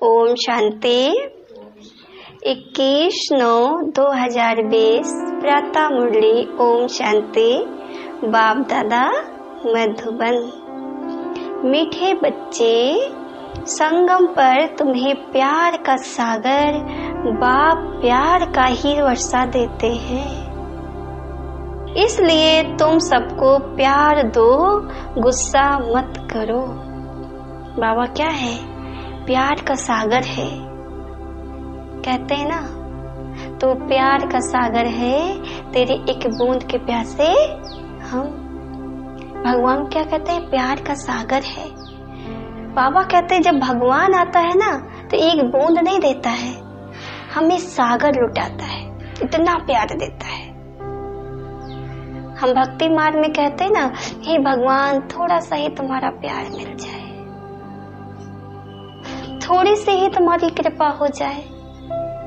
ओम शांति। 21/9/2020 प्रातः मुरली। ओम शांति। बाप दादा मधुबन। मीठे बच्चे, संगम पर तुम्हें प्यार का सागर बाप प्यार का ही वर्षा देते हैं, इसलिए तुम सबको प्यार दो, गुस्सा मत करो। बाबा क्या है? प्यार का सागर है, कहते हैं ना। तो प्यार का सागर है, तेरी एक बूंद के प्यासे हम। भगवान क्या कहते हैं? प्यार का सागर है। बाबा कहते हैं जब भगवान आता है ना तो एक बूंद नहीं देता है, हमें सागर लुटाता है, इतना प्यार देता है। हम भक्ति मार्ग में कहते हैं ना, हे भगवान थोड़ा सा ही तुम्हारा प्यार मिल जाए, थोड़ी सी ही तुम्हारी कृपा हो जाए,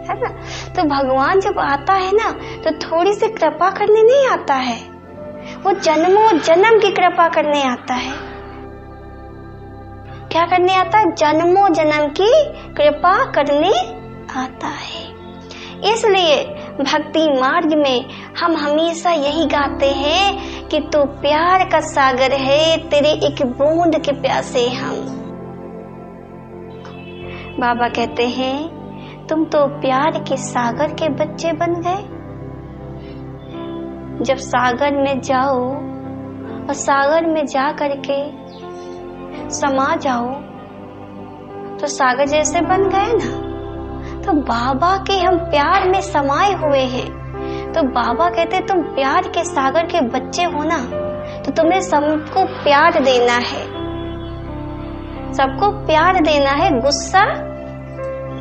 है ना। तो भगवान जब आता है ना तो थोड़ी सी कृपा करने नहीं आता है, वो जन्मों जन्म की कृपा करने आता है। क्या करने आता है? जन्मों जन्म की कृपा करने आता है। इसलिए भक्ति मार्ग में हम हमेशा यही गाते हैं कि तू प्यार का सागर है, तेरी एक बूंद के प्यासे हम। बाबा कहते हैं तुम तो प्यार के सागर के बच्चे बन गए। जब सागर में जाओ और सागर में जा करके समा जाओ तो सागर जैसे बन गए ना। तो बाबा के हम प्यार में समाये हुए हैं। तो बाबा कहते तुम प्यार के सागर के बच्चे हो ना, तो तुम्हें सबको प्यार देना है, सबको प्यार देना है, गुस्सा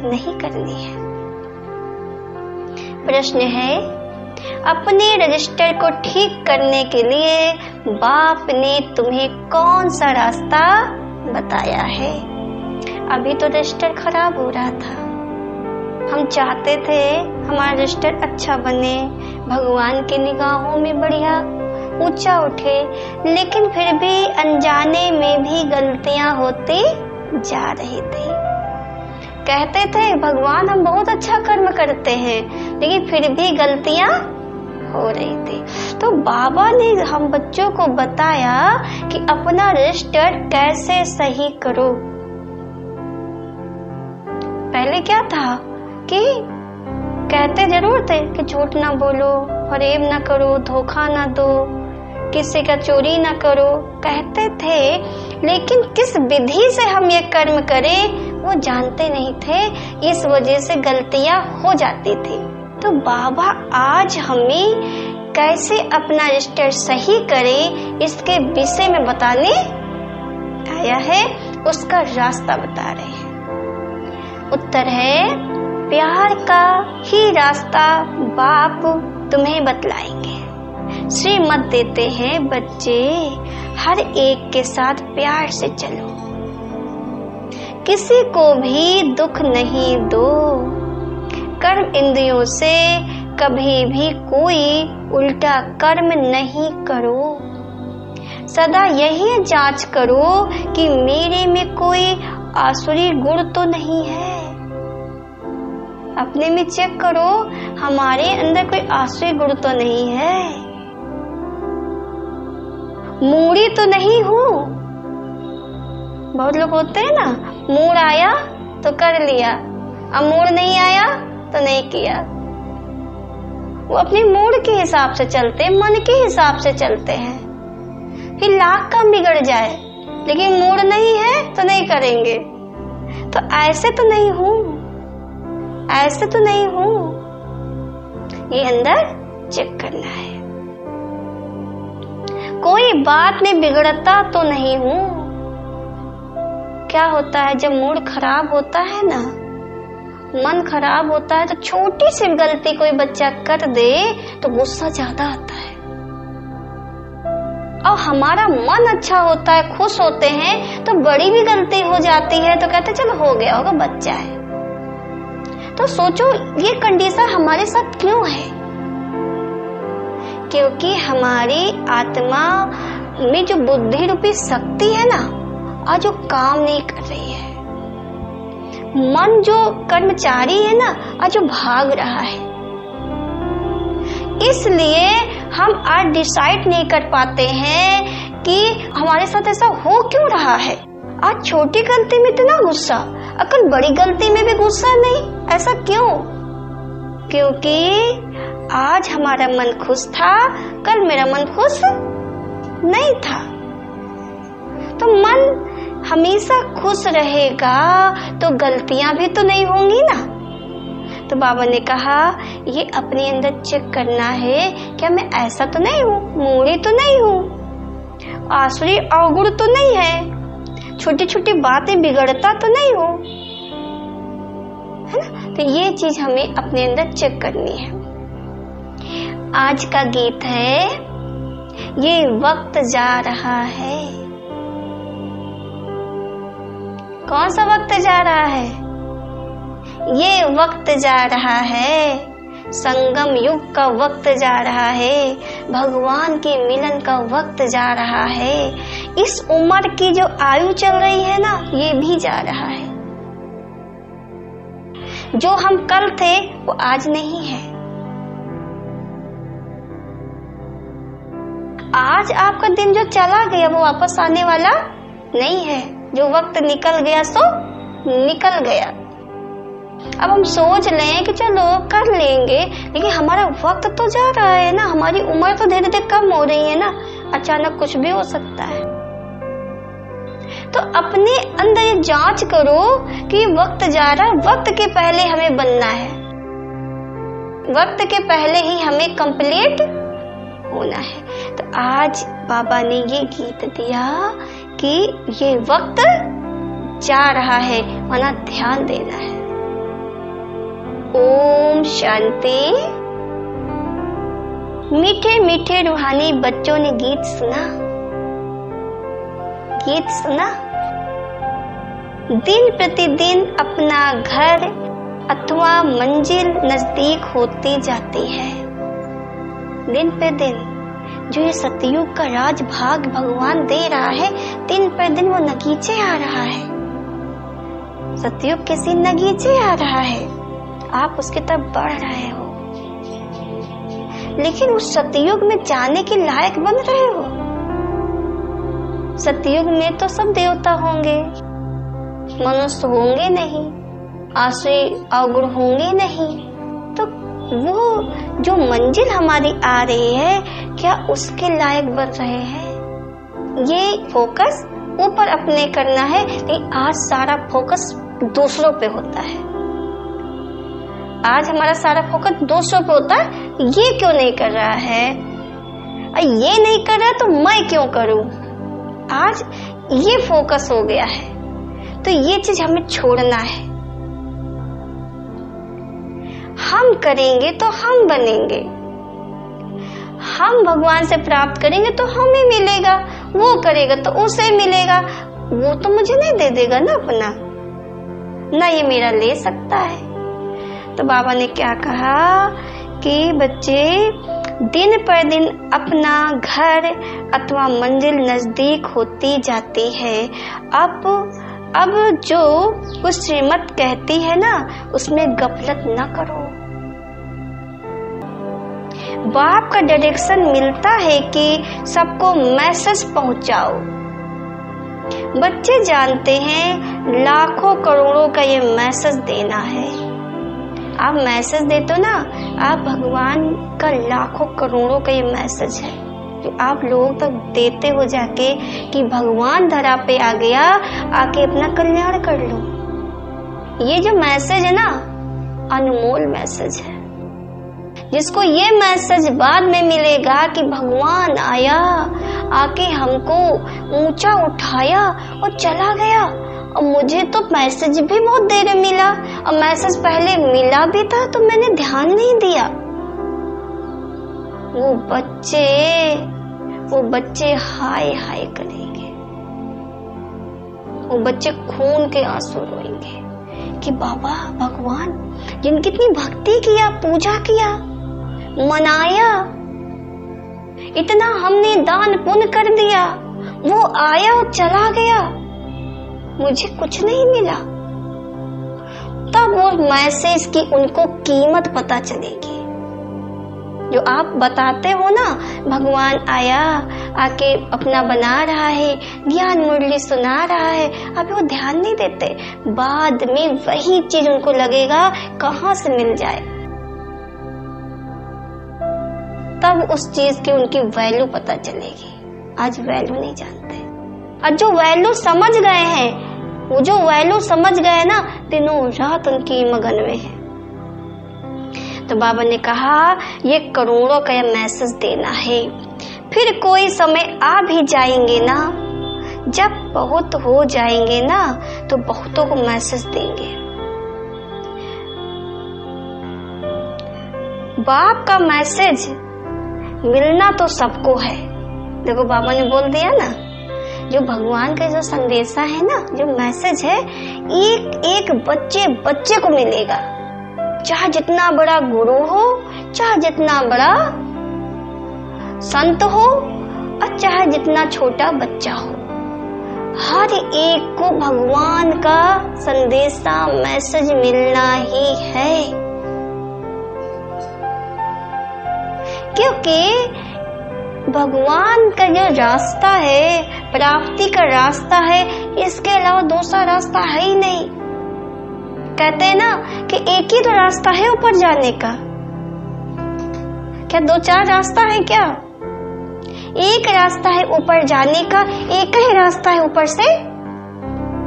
नहीं करनी है। प्रश्न है, अपने रजिस्टर को ठीक करने के लिए बाप ने तुम्हें कौन सा रास्ता बताया है? अभी तो रजिस्टर खराब हो रहा था, हम चाहते थे हमारा रजिस्टर अच्छा बने, भगवान की निगाहों में बढ़िया ऊंचा उठे, लेकिन फिर भी अनजाने में भी गलतियां होती जा रही थी। कहते थे भगवान हम बहुत अच्छा कर्म करते हैं, लेकिन फिर भी गलतियां हो रही थी। तो बाबा ने हम बच्चों को बताया कि अपना रजिस्टर कैसे सही करो। पहले क्या था कि कहते जरूर थे कि झूठ ना बोलो, फरेब ना करो, धोखा ना दो, किसी का चोरी ना करो, कहते थे, लेकिन किस विधि से हम ये कर्म करें वो जानते नहीं थे। इस वजह से गलतियां हो जाती थी। तो बाबा आज हमें कैसे अपना रजिस्टर सही करें इसके विषय में बताने आया है, उसका रास्ता बता रहे हैं। उत्तर है, प्यार का ही रास्ता बाप तुम्हें बतलाएंगे। श्रीमत देते हैं बच्चे, हर एक के साथ प्यार से चलो, किसी को भी दुख नहीं दो, कर्म इंद्रियों से कभी भी कोई उल्टा कर्म नहीं करो, सदा यही जांच करो कि मेरे में कोई आसुरी गुण तो नहीं है। अपने में चेक करो, हमारे अंदर कोई आसुरी गुण तो नहीं है, मूड़ी तो नहीं हूँ। बहुत लोग होते हैं ना, मूड आया तो कर लिया, अब मूड नहीं आया तो नहीं किया। वो अपने मूड के हिसाब से चलते हैं, मन के हिसाब से चलते हैं। फिर लाख काम बिगड़ जाए लेकिन मूड नहीं है तो नहीं करेंगे। तो ऐसे तो नहीं हूँ, ऐसे तो नहीं हूँ, ये अंदर चेक करना है। कोई बात में बिगड़ता तो नहीं हूँ। क्या होता है जब मूड खराब होता है ना, मन खराब होता है, तो छोटी सी गलती कोई बच्चा कर दे तो गुस्सा ज्यादा आता है। और हमारा मन अच्छा होता है, खुश होते हैं, तो बड़ी भी गलती हो जाती है तो कहते चलो हो गया होगा, बच्चा है। तो सोचो ये कंडीशन हमारे साथ क्यों है? क्योंकि हमारी आत्मा में जो बुद्धि रूपी शक्ति है ना, आज वो काम नहीं कर रही है। मन जो कर्मचारी है ना, आज जो भाग रहा है, इसलिए हम आज डिसाइड नहीं कर पाते हैं कि हमारे साथ ऐसा हो क्यों रहा है। आज छोटी गलती में इतना गुस्सा, अगर बड़ी गलती में भी गुस्सा नहीं, ऐसा क्यों? क्योंकि आज हमारा मन खुश था, कल मेरा मन खुश नहीं था। तो मन हमेशा खुश रहेगा तो गलतियां भी तो नहीं होंगी ना। तो बाबा ने कहा ये अपने अंदर चेक करना है, क्या मैं ऐसा तो नहीं हूँ, मूढ़ी तो नहीं हूँ, आसुरी अवगुण तो नहीं है, छोटी छोटी बातें बिगड़ता तो नहीं हूँ, है ना। तो ये चीज हमें अपने अंदर चेक करनी है। आज का गीत है ये वक्त जा रहा है। कौन सा वक्त जा रहा है? ये वक्त जा रहा है, संगम युग का वक्त जा रहा है, भगवान के मिलन का वक्त जा रहा है। इस उम्र की जो आयु चल रही है ना, ये भी जा रहा है। जो हम कल थे वो आज नहीं है। आज आपका दिन जो चला गया वो वापस आने वाला नहीं है। जो वक्त निकल गया सो निकल गया। अब हम सोच लें कि चलो कर लेंगे, लेकिन हमारा वक्त तो जा रहा है ना, हमारी उम्र तो धीरे धीरे कम हो रही है ना, अचानक कुछ भी हो सकता है। तो अपने अंदर ये जांच करो कि वक्त जा रहा है, वक्त के पहले हमें बनना है, वक्त के पहले ही हमें कंप्लीट होना है। तो आज बाबा ने ये गीत दिया कि ये वक्त जा रहा है, वरना ध्यान देना है। ओम शांति। मीठे मीठे रूहानी बच्चों ने गीत सुना, गीत सुना। दिन प्रतिदिन अपना घर अथवा मंजिल नजदीक होती जाती है। दिन पे दिन जो ये सतयुग का राज भाग भगवान दे रहा है, दिन पर दिन वो नगीचे आ रहा है। सतयुग के सीन नगीचे आ रहा है, आप उसके तरफ बढ़ रहे हो, लेकिन उस सतयुग में जाने के लायक बन रहे हो। सतयुग में तो सब देवता होंगे, मनुष्य होंगे नहीं, आसुरी अवगुण होंगे नहीं। तो वो जो मंजिल हमारी आ रही है, क्या उसके लायक बन रहे हैं? ये फोकस ऊपर अपने करना है, लेकिन आज सारा फोकस दूसरों पे होता है। आज हमारा सारा फोकस दूसरों पे होता है। ये क्यों नहीं कर रहा है, ये नहीं कर रहा तो मैं क्यों करूं? आज ये फोकस हो गया है, तो ये चीज हमें छोड़ना है। हम करेंगे तो हम बनेंगे, हम भगवान से प्राप्त करेंगे तो हमें मिलेगा, वो करेगा तो उसे मिलेगा। वो तो मुझे नहीं दे देगा ना अपना, ना ये मेरा ले सकता है। तो बाबा ने क्या कहा कि बच्चे दिन पर दिन अपना घर अथवा मंजिल नजदीक होती जाती है। अब जो कुछ श्रीमत कहती है ना, उसमें गफलत न करो। बाप का डायरेक्शन मिलता है कि सबको मैसेज पहुंचाओ। बच्चे जानते हैं लाखों करोड़ों का ये मैसेज देना है। आप मैसेज देते हो ना, आप भगवान का लाखों करोड़ों का ये मैसेज है जो आप लोगों तक देते हो जाके कि भगवान धरा पे आ गया, आके अपना कल्याण कर लो। ये जो मैसेज है ना, अनमोल मैसेज है। जिसको ये मैसेज बाद में मिलेगा कि भगवान आया, आके हमको ऊंचा उठाया और चला गया, और मुझे तो मैसेज भी बहुत देर में मिला, और मैसेज पहले मिला भी था तो मैंने ध्यान नहीं दिया। वो बच्चे हाय हाय करेंगे, वो बच्चे खून के आंसू रोएंगे कि बाबा भगवान जिनकी इतनी भक्ति किया, पूजा किया, मनाया, इतना हमने दान पुण्य कर दिया, वो आया और चला गया, मुझे कुछ नहीं मिला। तब वो मैसेज की उनको कीमत पता चलेगी। जो आप बताते हो ना, भगवान आया, आके अपना बना रहा है, ज्ञान मुरली सुना रहा है, अभी वो ध्यान नहीं देते। बाद में वही चीज उनको लगेगा कहाँ से मिल जाए, तब उस चीज की उनकी वैल्यू पता चलेगी। आज वैल्यू नहीं जानते। और जो वैल्यू समझ गए हैं, वो जो वैल्यू समझ गए ना, दिनों रात उनकी मगन में है। तो बाबा ने कहा ये करोड़ों का यह मैसेज देना है। फिर कोई समय आ भी जाएंगे ना, जब बहुत हो जाएंगे ना, तो बहुतों को मैसेज देंगे। बाप का मैसेज मिलना तो सबको है। देखो बाबा ने बोल दिया ना, जो भगवान का जो संदेशा है ना, जो मैसेज है, एक एक बच्चे को मिलेगा। चाहे जितना बड़ा गुरु हो, चाहे जितना बड़ा संत हो, और चाहे जितना छोटा बच्चा हो, हर एक को भगवान का संदेशा मैसेज मिलना ही है। क्योंकि भगवान का जो रास्ता है, प्राप्ति का रास्ता है, इसके अलावा दूसरा रास्ता है ही नहीं। कहते हैं ना कि एक ही तो रास्ता है ऊपर जाने का। क्या दो चार रास्ता है क्या? एक रास्ता है ऊपर जाने का, एक ही रास्ता है ऊपर से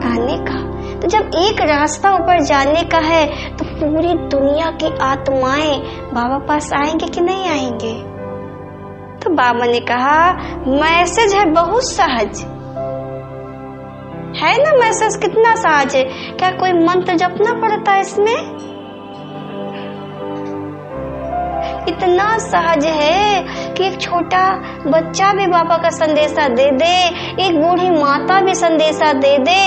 आने का। तो जब एक रास्ता ऊपर जाने का है, तो पूरी दुनिया की आत्माएं बाबा पास आएंगे कि नहीं आएंगे? तो बाबा ने कहा मैसेज है बहुत सहज है ना। मैसेज कितना सहज है, क्या कोई मंत्र जपना पड़ता है इसमें? इतना सहज है कि एक छोटा बच्चा भी बाबा का संदेशा दे दे, एक बूढ़ी माता भी संदेशा दे दे।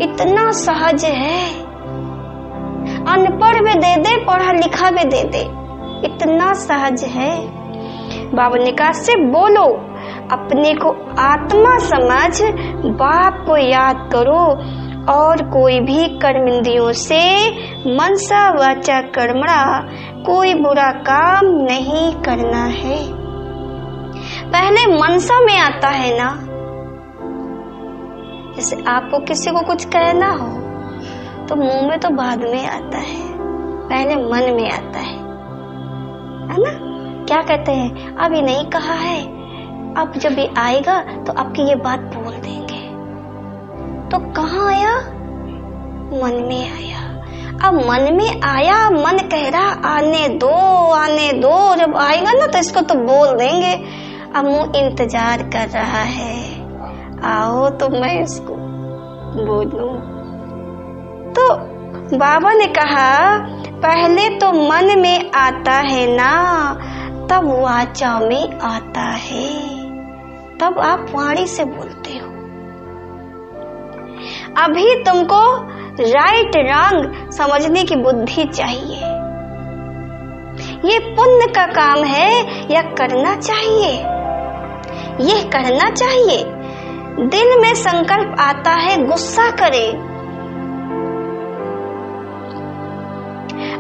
इतना सहज है। अनपढ़ भी दे दे, पढ़ा लिखा भी दे दे, इतना सहज है। बाबा ने कहा सिर्फ बोलो, अपने को आत्मा समझ बाप को याद करो, और कोई भी कर्मेंद्रियों से मनसा वाचा कर्मणा कोई बुरा काम नहीं करना है। पहले मनसा में आता है ना, जैसे आपको किसी को कुछ कहना हो तो मुंह में तो बाद में आता है, पहले मन में आता है ना। क्या कहते हैं, अभी नहीं कहा है, अब जब ये आएगा तो आपकी ये बात बोल देंगे। तो कहाँ आया? मन में आया। अब मन में आया, मन कह रहा आने दो आने दो, जब आएगा ना तो इसको तो बोल देंगे। अब मुंह इंतजार कर रहा है, आओ तो मैं इसको बोलूं। तो बाबा ने कहा पहले तो मन में आता है ना, तब वाचा में आता है, तब आप वाणी से बोलते हो। अभी तुमको राइट रॉन्ग समझने की बुद्धि चाहिए। ये पुण्य का काम है या करना चाहिए? ये करना चाहिए। दिल में संकल्प आता है गुस्सा करे,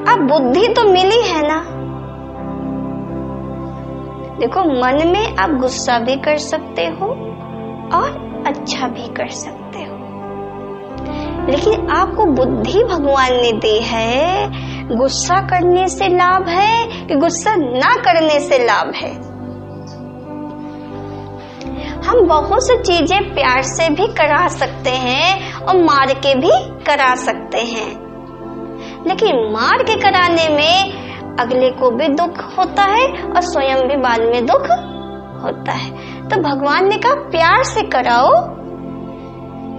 अब बुद्धि तो मिली है ना। देखो मन में आप गुस्सा भी कर सकते हो और अच्छा भी कर सकते हो, लेकिन आपको बुद्धि भगवान ने दी है। गुस्सा करने से लाभ है कि गुस्सा ना करने से लाभ है? हम बहुत सी चीजें प्यार से भी करा सकते हैं और मार के भी करा सकते हैं, लेकिन मार के कराने में अगले को भी दुख होता है और स्वयं भी बाद में दुख होता है। तो भगवान ने कहा प्यार से कराओ,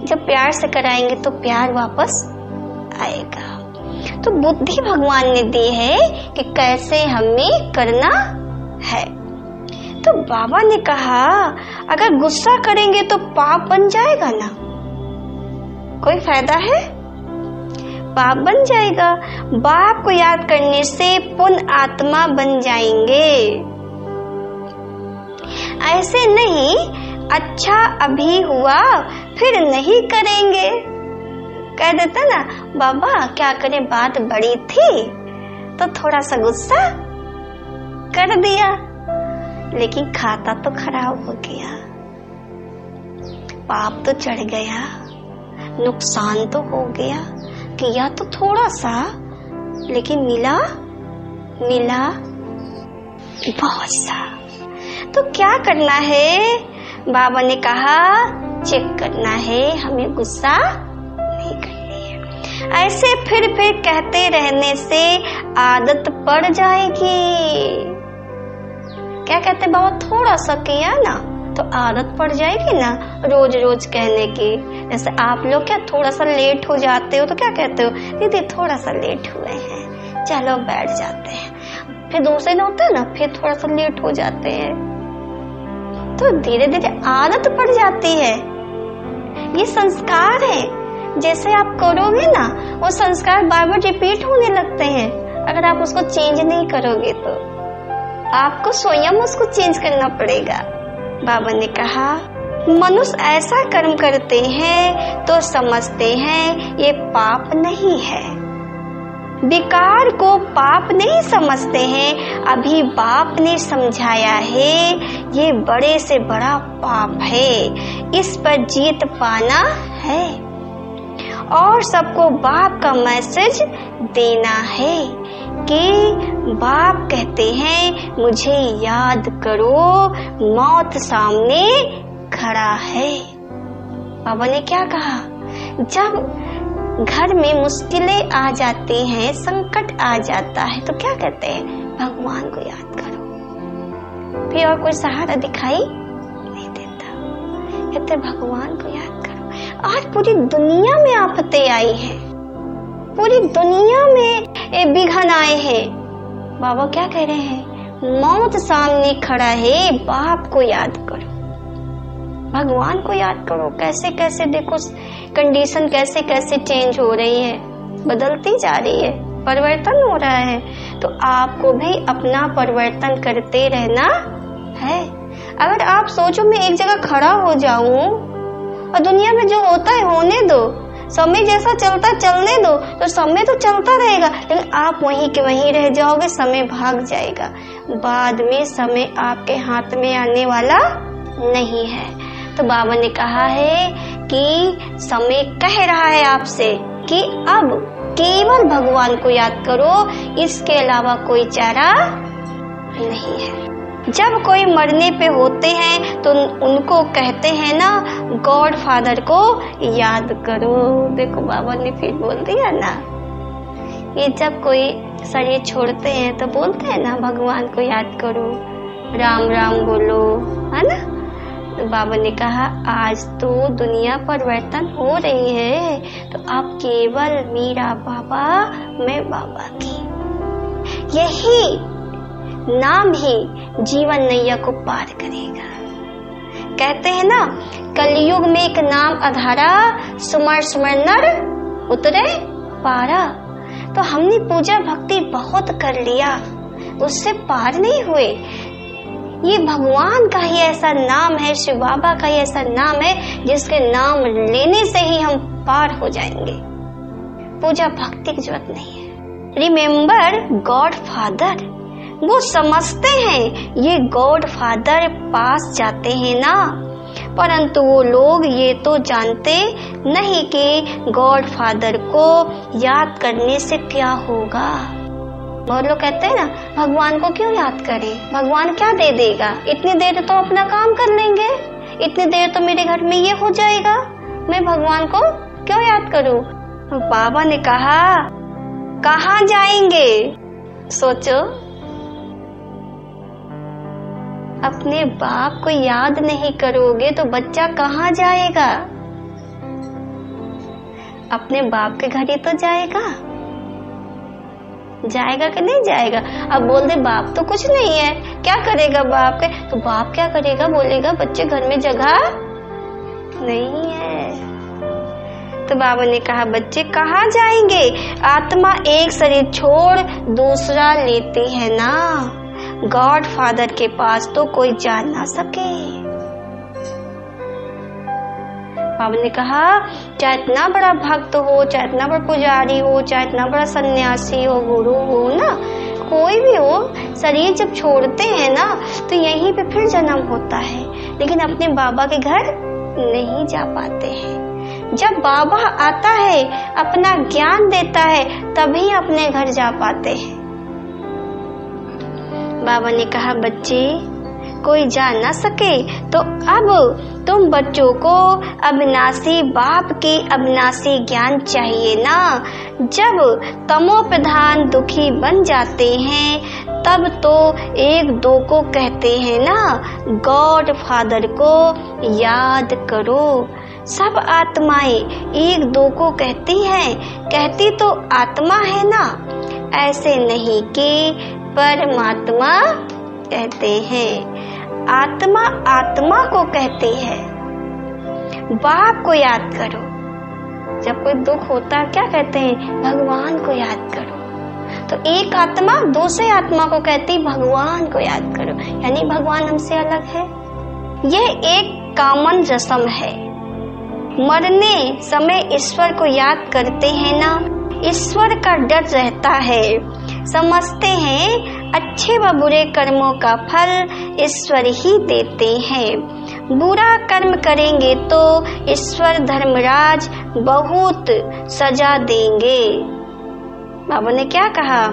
जब प्यार से कराएंगे तो प्यार वापस आएगा। तो बुद्धि भगवान ने दी है कि कैसे हमें करना है। तो बाबा ने कहा अगर गुस्सा करेंगे तो पाप बन जाएगा ना, कोई फायदा है? पाप बन जाएगा। बाप को याद करने से पुण्य आत्मा बन जाएंगे। ऐसे नहीं अच्छा अभी हुआ फिर नहीं करेंगे, कह देता ना बाबा क्या करे, बात बड़ी थी तो थोड़ा सा गुस्सा कर दिया, लेकिन खाता तो खराब हो गया, पाप तो चढ़ गया, नुकसान तो हो गया, किया तो थोड़ा सा लेकिन मिला बहुत सा। तो क्या करना है? बाबा ने कहा चेक करना है, हमें गुस्सा नहीं करनी है। ऐसे फिर कहते रहने से आदत पड़ जाएगी। क्या कहते बाबा, थोड़ा सा किया ना तो आदत पड़ जाएगी ना रोज रोज कहने की। जैसे आप लोग क्या थोड़ा सा लेट हो जाते हो तो क्या कहते हो, दीदी थोड़ा सा लेट हुए हैं, चलो बैठ जाते हैं। फिर दूसरे दिन होता है ना, फिर थोड़ा सा लेट हो जाते हैं, तो धीरे धीरे आदत पड़ जाती है। ये संस्कार है, जैसे आप करोगे ना वो संस्कार बार बार रिपीट होने लगते हैं। अगर आप उसको चेंज नहीं करोगे तो आपको स्वयं उसको चेंज करना पड़ेगा। बाबा ने कहा मनुष्य ऐसा कर्म करते हैं तो समझते हैं ये पाप नहीं है, विकार को पाप नहीं समझते हैं। अभी बाप ने समझाया है ये बड़े से बड़ा पाप है, इस पर जीत पाना है और सबको बाप का मैसेज देना है कि बाप कहते हैं मुझे याद करो, मौत सामने खड़ा है। बाबा ने क्या कहा, जब घर में मुश्किलें आ जाती हैं, संकट आ जाता है तो क्या कहते हैं, भगवान को याद करो। फिर और कोई सहारा दिखाई नहीं देता, कहते भगवान को याद करो। आज पूरी दुनिया में आफतें आई हैं, पूरी दुनिया में विघ्न आए हैं। बाबा क्या कह रहे हैं, मौत सामने खड़ा है, बाप को याद करो, भगवान को याद करो। कैसे कैसे देखो कंडीशन कैसे कैसे चेंज हो रही है, बदलती जा रही है, परिवर्तन हो रहा है। तो आपको भी अपना परिवर्तन करते रहना है। अगर आप सोचो मैं एक जगह खड़ा हो जाऊं और दुनिया में जो होता है होने दो, समय जैसा चलता चलने दो, तो समय तो चलता रहेगा, लेकिन आप वहीं के वहीं रह जाओगे, समय भाग जाएगा। बाद में समय आपके हाथ में आने वाला नहीं है। तो बाबा ने कहा है कि समय कह रहा है आपसे कि अब केवल भगवान को याद करो, इसके अलावा कोई चारा नहीं है। जब कोई मरने पे होते हैं तो उनको कहते हैं ना गॉड फादर को याद करो। देखो बाबा ने फिर बोल दिया ना, ये जब कोई शरीर छोड़ते हैं तो बोलते हैं ना भगवान को याद करो, राम राम बोलो, है ना। तो बाबा ने कहा आज तो दुनिया परिवर्तन हो रही है, तो आप केवल मीरा बाबा मैं बाबा की, यही नाम ही जीवन नैया को पार करेगा। कहते हैं ना कलयुग में एक नाम आधारा, सुमर सुमर नर उतरे पारा। तो हमने पूजा भक्ति बहुत कर लिया, उससे पार नहीं हुए। ये भगवान का ही ऐसा नाम है, शिव बाबा का ही ऐसा नाम है जिसके नाम लेने से ही हम पार हो जाएंगे। पूजा भक्ति की जरूरत नहीं है। रिमेम्बर गॉड फादर, वो समझते हैं ये गॉड फादर पास जाते हैं ना, परंतु वो लोग ये तो जानते नहीं कि गॉड फादर को याद करने से क्या होगा। बहुत लोग कहते हैं ना भगवान को क्यों याद करें, भगवान क्या दे देगा, इतनी देर तो अपना काम कर लेंगे, इतनी देर तो मेरे घर में ये हो जाएगा, मैं भगवान को क्यों याद करूं। तो बाबा ने कहा कहाँ जाएंगे, सोचो। अपने बाप को याद नहीं करोगे तो बच्चा कहाँ जाएगा, अपने बाप के घर ही तो जाएगा, जाएगा कि नहीं जाएगा। अब बोल दे बाप तो कुछ नहीं है, क्या करेगा बाप के, तो बाप क्या करेगा, बोलेगा बच्चे घर में जगह नहीं है। तो बाबा ने कहा बच्चे कहाँ जाएंगे, आत्मा एक शरीर छोड़ दूसरा लेती है ना, गॉड फादर के पास तो कोई जा ना सके। बाबा ने कहा चाहे इतना बड़ा भक्त हो, चाहे इतना बड़ा पुजारी हो, चाहे इतना बड़ा सन्यासी हो, गुरु हो ना, कोई भी हो, शरीर जब छोड़ते हैं ना तो यहीं पे फिर जन्म होता है, लेकिन अपने बाबा के घर नहीं जा पाते हैं। जब बाबा आता है, अपना ज्ञान देता है, तभी अपने घर जा पाते हैं। बाबा ने कहा बच्चे, कोई जा ना सके तो अब तुम बच्चों को अविनाशी बाप की अविनाशी ज्ञान चाहिए ना। जब तमो प्रधान दुखी बन जाते हैं तब तो एक दो को कहते हैं ना, गॉड फादर को याद करो। सब आत्माएं एक दो को कहती हैं, कहती तो आत्मा है ना, ऐसे नहीं कि परमात्मा कहते हैं। आत्मा आत्मा को कहते हैं। बाप को याद करो। जब कोई दुख होता है क्या कहते हैं? भगवान को याद करो। तो एक आत्मा दूसरे आत्मा को कहती भगवान को याद करो, यानी भगवान हमसे अलग है। यह एक कॉमन रस्म है। मरने समय ईश्वर को याद करते हैं ना, ईश्वर का डर रहता है। समझते हैं अच्छे व बुरे कर्मों का फल ईश्वर ही देते हैं। बुरा कर्म करेंगे तो ईश्वर धर्मराज बहुत सजा देंगे। बाबा ने क्या कहा?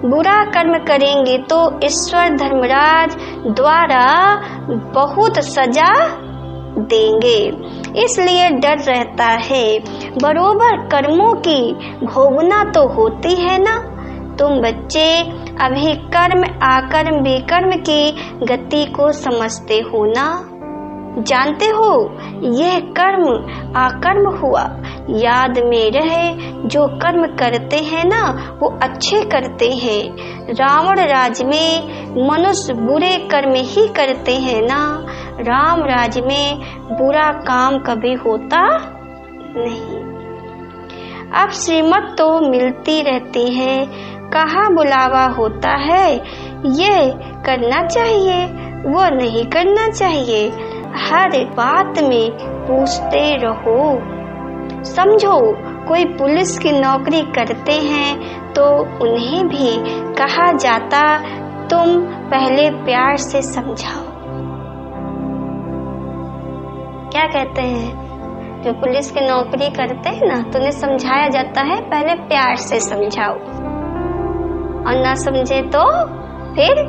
बुरा कर्म करेंगे तो ईश्वर धर्मराज द्वारा बहुत सजा देंगे, इसलिए डर रहता है। बरोबर कर्मों की भोगना तो होती है ना। तुम बच्चे अभी कर्म आकर्म विकर्म की गति को समझते हो ना, जानते हो यह कर्म आकर्म हुआ। याद में रहे, जो कर्म करते हैं ना वो अच्छे करते हैं। रावण राज में मनुष्य बुरे कर्म ही करते हैं ना, राम राज में बुरा काम कभी होता नहीं। अब श्रीमत तो मिलती रहती है, कहाँ बुलावा होता है, ये करना चाहिए वो नहीं करना चाहिए। हर बात में पूछते रहो। समझो कोई पुलिस की नौकरी करते हैं तो उन्हें भी कहा जाता तुम पहले प्यार से समझाओ। क्या कहते हैं? जो पुलिस की नौकरी करते हैं ना तो उन्हें समझाया जाता है पहले प्यार से समझाओ, और ना समझे तो फिर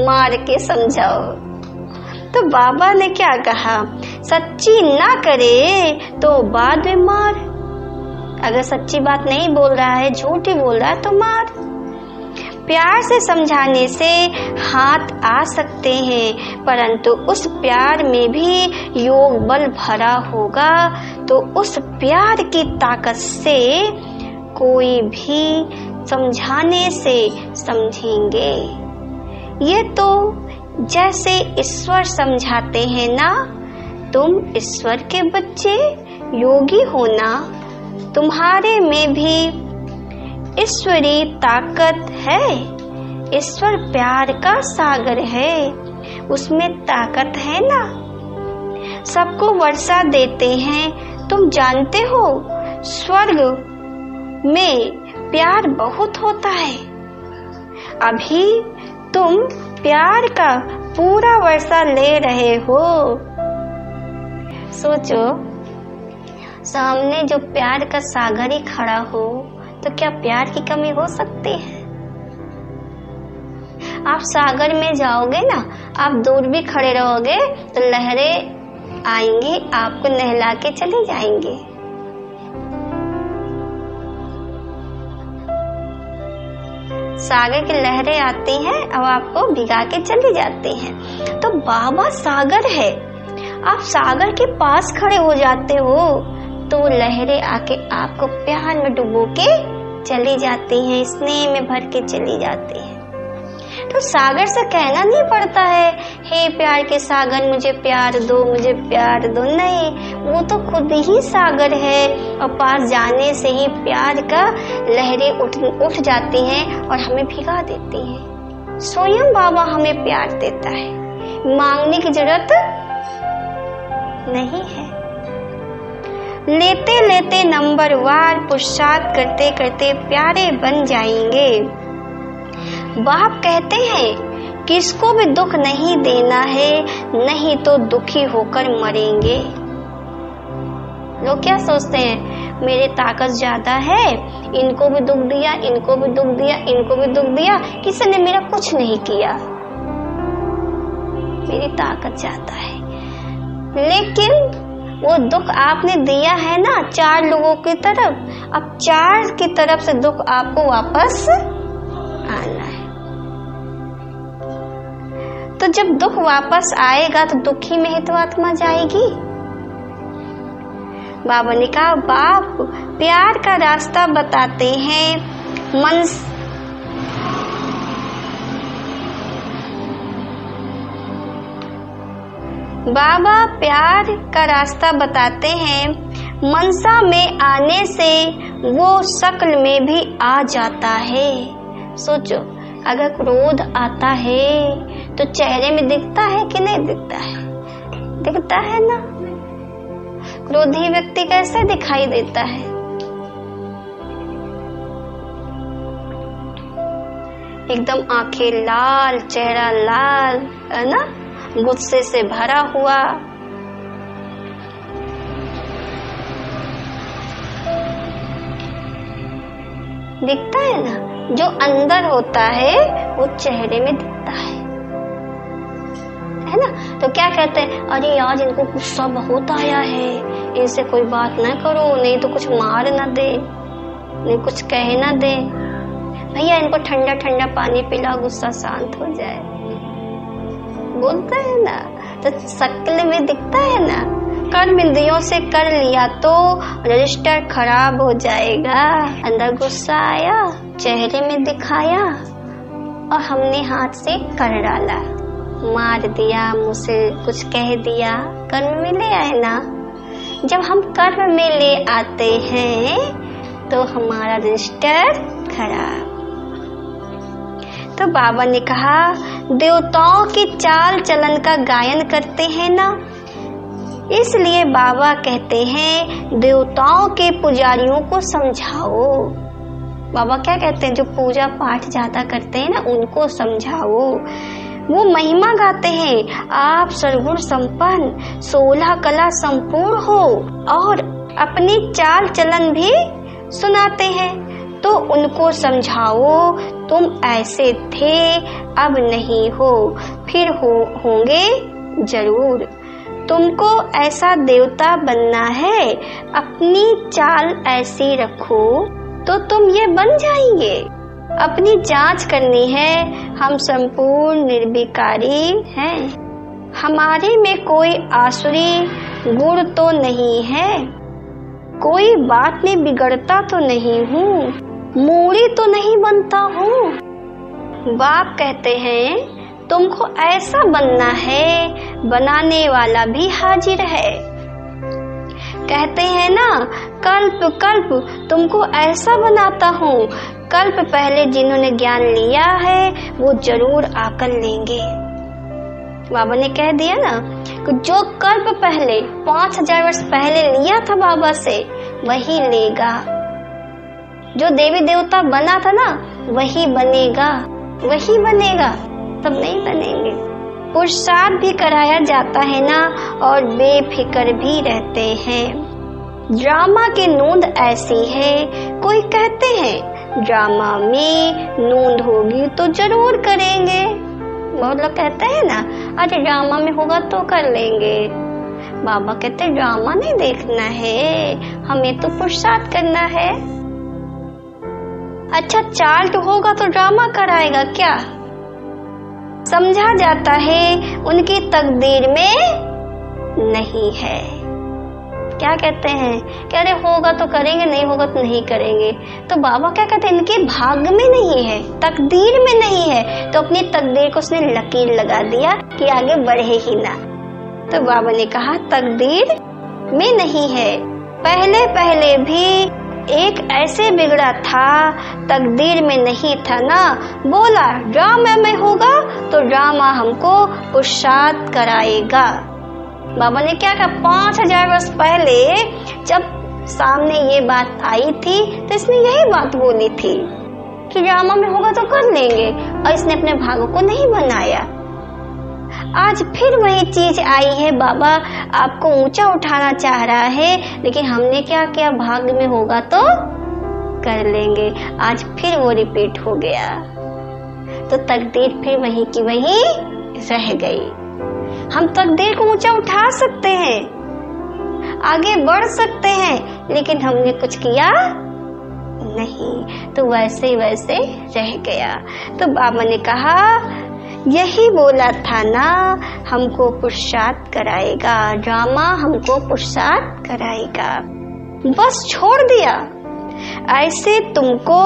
मार के समझाओ। तो बाबा ने क्या कहा? सच्ची ना करे तो बाद में मार। अगर सच्ची बात नहीं बोल रहा है, झूठी बोल रहा है तो मार। प्यार से समझाने से हाथ आ सकते हैं, परंतु उस प्यार में भी योग बल भरा होगा तो उस प्यार की ताकत से कोई भी समझाने से समझेंगे। ये तो जैसे ईश्वर समझाते हैं ना, तुम ईश्वर के बच्चे योगी हो ना, तुम्हारे में भी ईश्वरी ताकत है। ईश्वर प्यार का सागर है, उसमें ताकत है ना। सबको वर्षा देते हैं, तुम जानते हो स्वर्ग में प्यार बहुत होता है। अभी तुम प्यार का पूरा वर्षा ले रहे हो। सोचो सामने जो प्यार का सागर ही खड़ा हो तो क्या प्यार की कमी हो सकती है? आप सागर में जाओगे ना, आप दूर भी खड़े रहोगे तो लहरें आएंगी, आपको नहला के चली जाएंगी। सागर की लहरें आती हैं और आपको भिगा के चली जाती हैं। तो बाबा सागर है, आप सागर के पास खड़े हो जाते हो तो लहरें आके आपको प्यार में डुबो के चली जाती हैं, स्नेह में भर के चली जाती हैं। तो सागर से कहना नहीं पड़ता है हे प्यार के सागर मुझे प्यार दो, मुझे प्यार दो। नहीं, वो तो खुद ही सागर है और पास जाने से ही प्यार का लहरें उठ जाती हैं और हमें भिगा देती हैं। स्वयं बाबा हमें प्यार देता है, मांगने की जरूरत नहीं है। लेते लेते नंबरवार पुरुषार्थ करते करते प्यारे बन जाएंगे। बाप कहते हैं किसको भी दुख नहीं देना है, नहीं तो दुखी होकर मरेंगे। लोग क्या सोचते हैं, मेरी ताकत ज्यादा है, इनको भी दुख दिया, इनको भी दुख दिया, इनको भी दुख दिया, किसी ने मेरा कुछ नहीं किया, मेरी ताकत ज्यादा है। लेकिन वो दुख आपने दिया है ना 4 लोगों की तरफ, अब 4 की तरफ से दुख आपको वापस आना है। तो जब दुख वापस आएगा तो दुखी में ही तो आत्मा जाएगी। बाबा ने कहा बाप प्यार का रास्ता बताते हैं, बाबा प्यार का रास्ता बताते हैं, मनसा में आने से वो शक्ल में भी आ जाता है। सोचो अगर क्रोध आता है तो चेहरे में दिखता है कि नहीं दिखता है? दिखता है ना। क्रोधी व्यक्ति कैसे दिखाई देता है? एकदम आंखें लाल, चेहरा लाल, है ना, गुस्से से भरा हुआ। दिखता है ना, जो अंदर होता है वो चेहरे में दिखता है ना। तो क्या कहते हैं, अरे यार इनको गुस्सा बहुत आया है, इनसे कोई बात ना करो, नहीं तो कुछ मार ना दे, नहीं कुछ कह ना दे, भैया इनको ठंडा ठंडा पानी पिला, गुस्सा शांत हो जाए, बोलता है ना। तो शक्ल में दिखता है ना। कर्म इंद्रियों से कर लिया तो रजिस्टर खराब हो जाएगा। अंदर गुस्सा आया, चेहरे में दिखाया और हमने हाथ से कर डाला, मार दिया, मुझसे कुछ कह दिया, कर्म में ले आए ना। जब हम कर्म में ले आते हैं तो हमारा रजिस्टर खराब। तो बाबा ने कहा देवताओं की चाल चलन का गायन करते हैं ना, इसलिए बाबा कहते हैं देवताओं के पुजारियों को समझाओ। बाबा क्या कहते हैं, जो पूजा पाठ ज्यादा करते हैं ना उनको समझाओ। वो महिमा गाते हैं, आप सर्वगुण संपन्न, 16 कला संपूर्ण हो, और अपनी चाल चलन भी सुनाते हैं। तो उनको समझाओ, तुम ऐसे थे अब नहीं हो, फिर होंगे जरूर। तुमको ऐसा देवता बनना है, अपनी चाल ऐसी रखो तो तुम ये बन जाएंगे। अपनी जांच करनी है, हम संपूर्ण निर्विकारी हैं, हमारे में कोई आसुरी गुण तो नहीं है, कोई बात में बिगड़ता तो नहीं हूँ, मूड़ी तो नहीं बनता हूँ। बाप कहते हैं तुमको ऐसा बनना है, बनाने वाला भी हाजिर है। कहते हैं ना कल्प कल्प तुमको ऐसा बनाता हूँ, कल्प पहले जिन्होंने ज्ञान लिया है वो जरूर आकर लेंगे। बाबा ने कह दिया ना कि जो कल्प पहले 5000 वर्ष पहले लिया था बाबा से वही लेगा। जो देवी देवता बना था ना वही बनेगा, वही बनेगा, तब नहीं बनेंगे। पुरुषार्थ भी कराया जाता है ना और बेफिक्र भी रहते हैं। ड्रामा की नोंद ऐसी है, कोई कहते हैं ड्रामा में नोंद होगी तो जरूर करेंगे। बहुत लोग कहते हैं ना अरे ड्रामा में होगा तो कर लेंगे। बाबा कहते ड्रामा नहीं देखना है, हमें तो पुरुषार्थ करना है। अच्छा चार्ट होगा तो ड्रामा कराएगा क्या? समझा जाता है उनकी तकदीर में नहीं है। क्या कहते हैं कि अरे होगा तो करेंगे, नहीं होगा तो नहीं करेंगे। तो बाबा क्या कहते हैं इनके भाग्य में नहीं है, तकदीर में नहीं है, तो अपनी तकदीर को उसने लकीर लगा दिया कि आगे बढ़े ही ना। तो बाबा ने कहा तकदीर में नहीं है। पहले पहले भी एक ऐसे बिगड़ा था, तकदीर में नहीं था ना, बोला ड्रामा में होगा तो ड्रामा हमको पुरुषार्थ कराएगा। बाबा ने क्या कहा, 5000 वर्ष पहले जब सामने ये बात आई थी तो इसने यही बात बोली थी कि ड्रामा में होगा तो कर लेंगे, और इसने अपने भागों को नहीं बनाया। आज फिर वही चीज आई है, बाबा आपको ऊंचा उठाना चाह रहा है, लेकिन हमने क्या किया, भाग्य में होगा तो कर लेंगे। आज फिर वो रिपीट हो गया, तो तकदीर फिर वही की वही रह गई। हम तकदीर को ऊंचा उठा सकते हैं, आगे बढ़ सकते हैं, लेकिन हमने कुछ किया नहीं, तो वैसे वैसे रह गया। तो बाबा ने कहा, यही बोला था ना, हमको पुरुषार्थ कराएगा, ड्रामा हमको पुरुषार्थ कराएगा, बस छोड़ दिया। ऐसे तुमको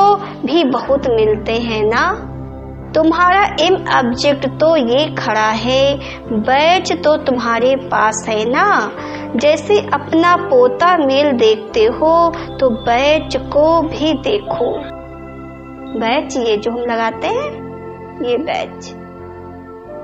भी बहुत मिलते हैं ना, तुम्हारा एम ऑब्जेक्ट तो ये खड़ा है, बैच तो तुम्हारे पास है ना। जैसे अपना पोता मेल देखते हो तो बैच को भी देखो। बैच ये जो हम लगाते हैं, ये बैच,